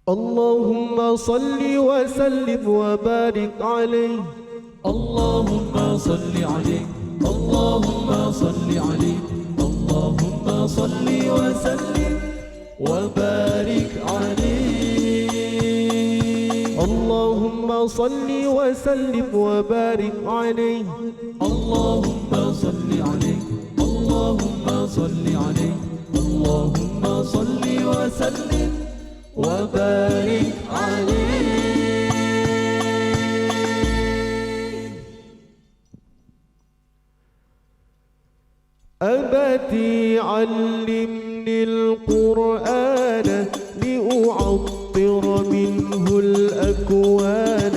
اللهم صل وسلم وبارك عليه. اللهم صل عليه، اللهم صل عليه، اللهم صل وسلم وبارك عليه. اللهم صل وسلم وبارك عليه. اللهم صل عليه، اللهم صل عليه، اللهم صل وسلم وبارك عليه. أبتي علمني القرآن لأعطر منه الأكوان.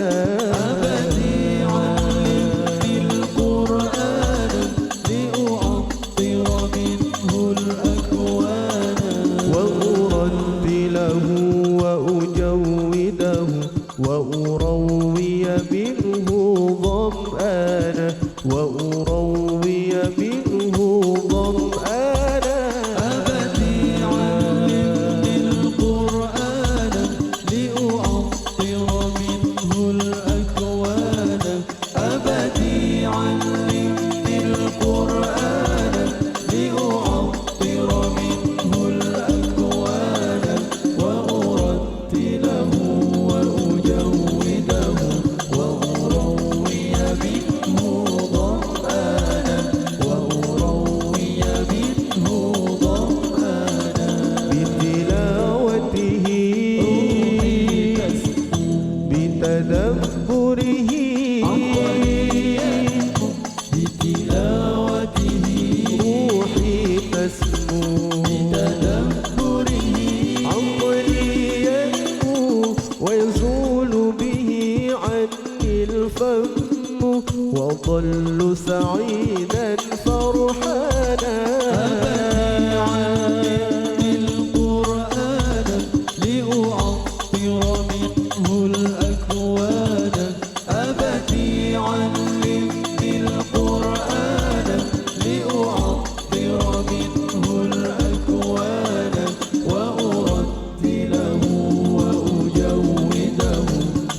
أبتي علمني القرآن لأعطر منه الأكوان. وأرتله وأجوده وأروي منه ظمآنا. وأروي منه ظمآنا. أبتي علمني القرآن لأعطر منه الأكوان. أبتي علمني القرآن لأعطر منه الأكوان. وأرتله وأجوده وأروي منه ظمآنا. وأروي منه ظمآنا. بتلاوته بتدبره بتلاوته روحي تسمو بتدبره عقلي ينمو ويزول به عني الفم وأضل سعيدا فرحانا. علمني القرآن لأعطر منه الأكوان. أبتي علمني القرآن لأعطر منه الأكوان. وأرتله وأجوده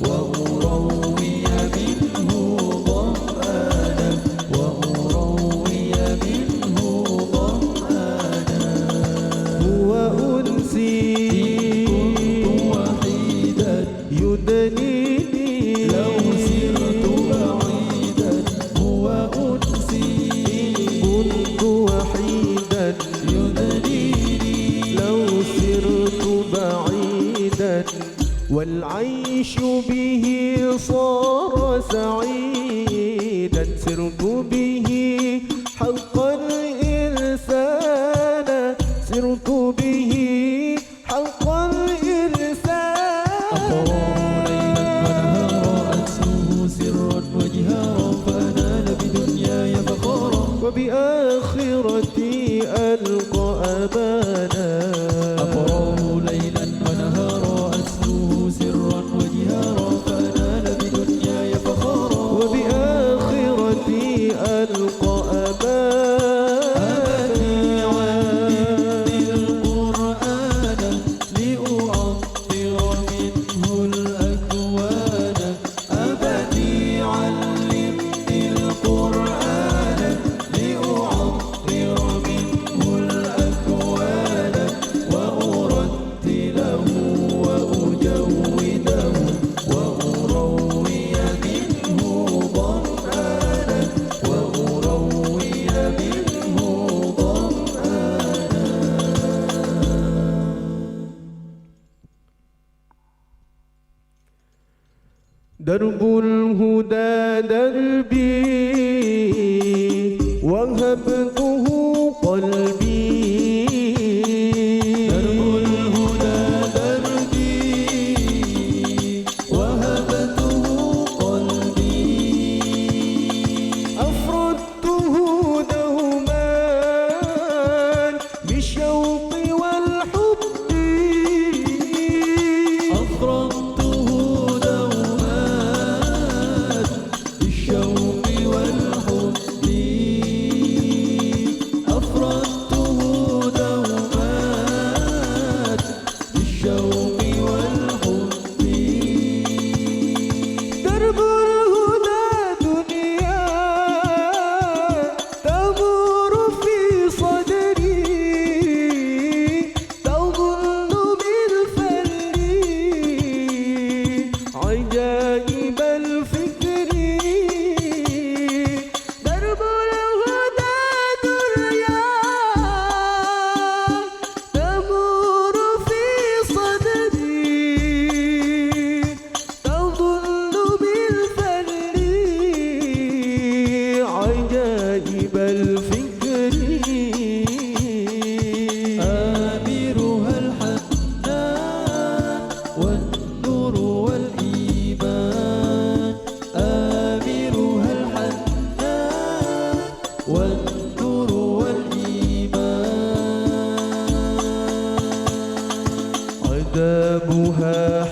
وأروي منه ظمآنا. وأروي منه ظمآنا. هو أنسي كنت وحيدا يدنيني لو سرت بعيدا. هو أنسي كنت وحيدا يدنيني لو سرت بعيدا. والعيش به صار سعيدا. سرت به حقا إنسانا. سرت به حقا أقرار ليلا ونهارا أتلوه سرا وجهارا. فأنال بدنياي فخارا وبآخرتي ألقى أبانا. أقرار ليلا ونهارا أتلوه سرا وجهارا. فأنال بدنياي فخارا وبآخرتي ألقى أبانا. أبتي علمني القرآن لأعطر منه الأكوان. أبتي علمني القرآن لأعطر منه الأكوان. وأرتله وأجوده وأروي منه ظمآنا. وأروي منه ظمآنا. درب الهدى دربي وهبته قلبي. درب الهدى دربي وهبته قلبي. أفردته دوما بالشوق والحب. أفردته دوما بالشوق والحب. أكتابها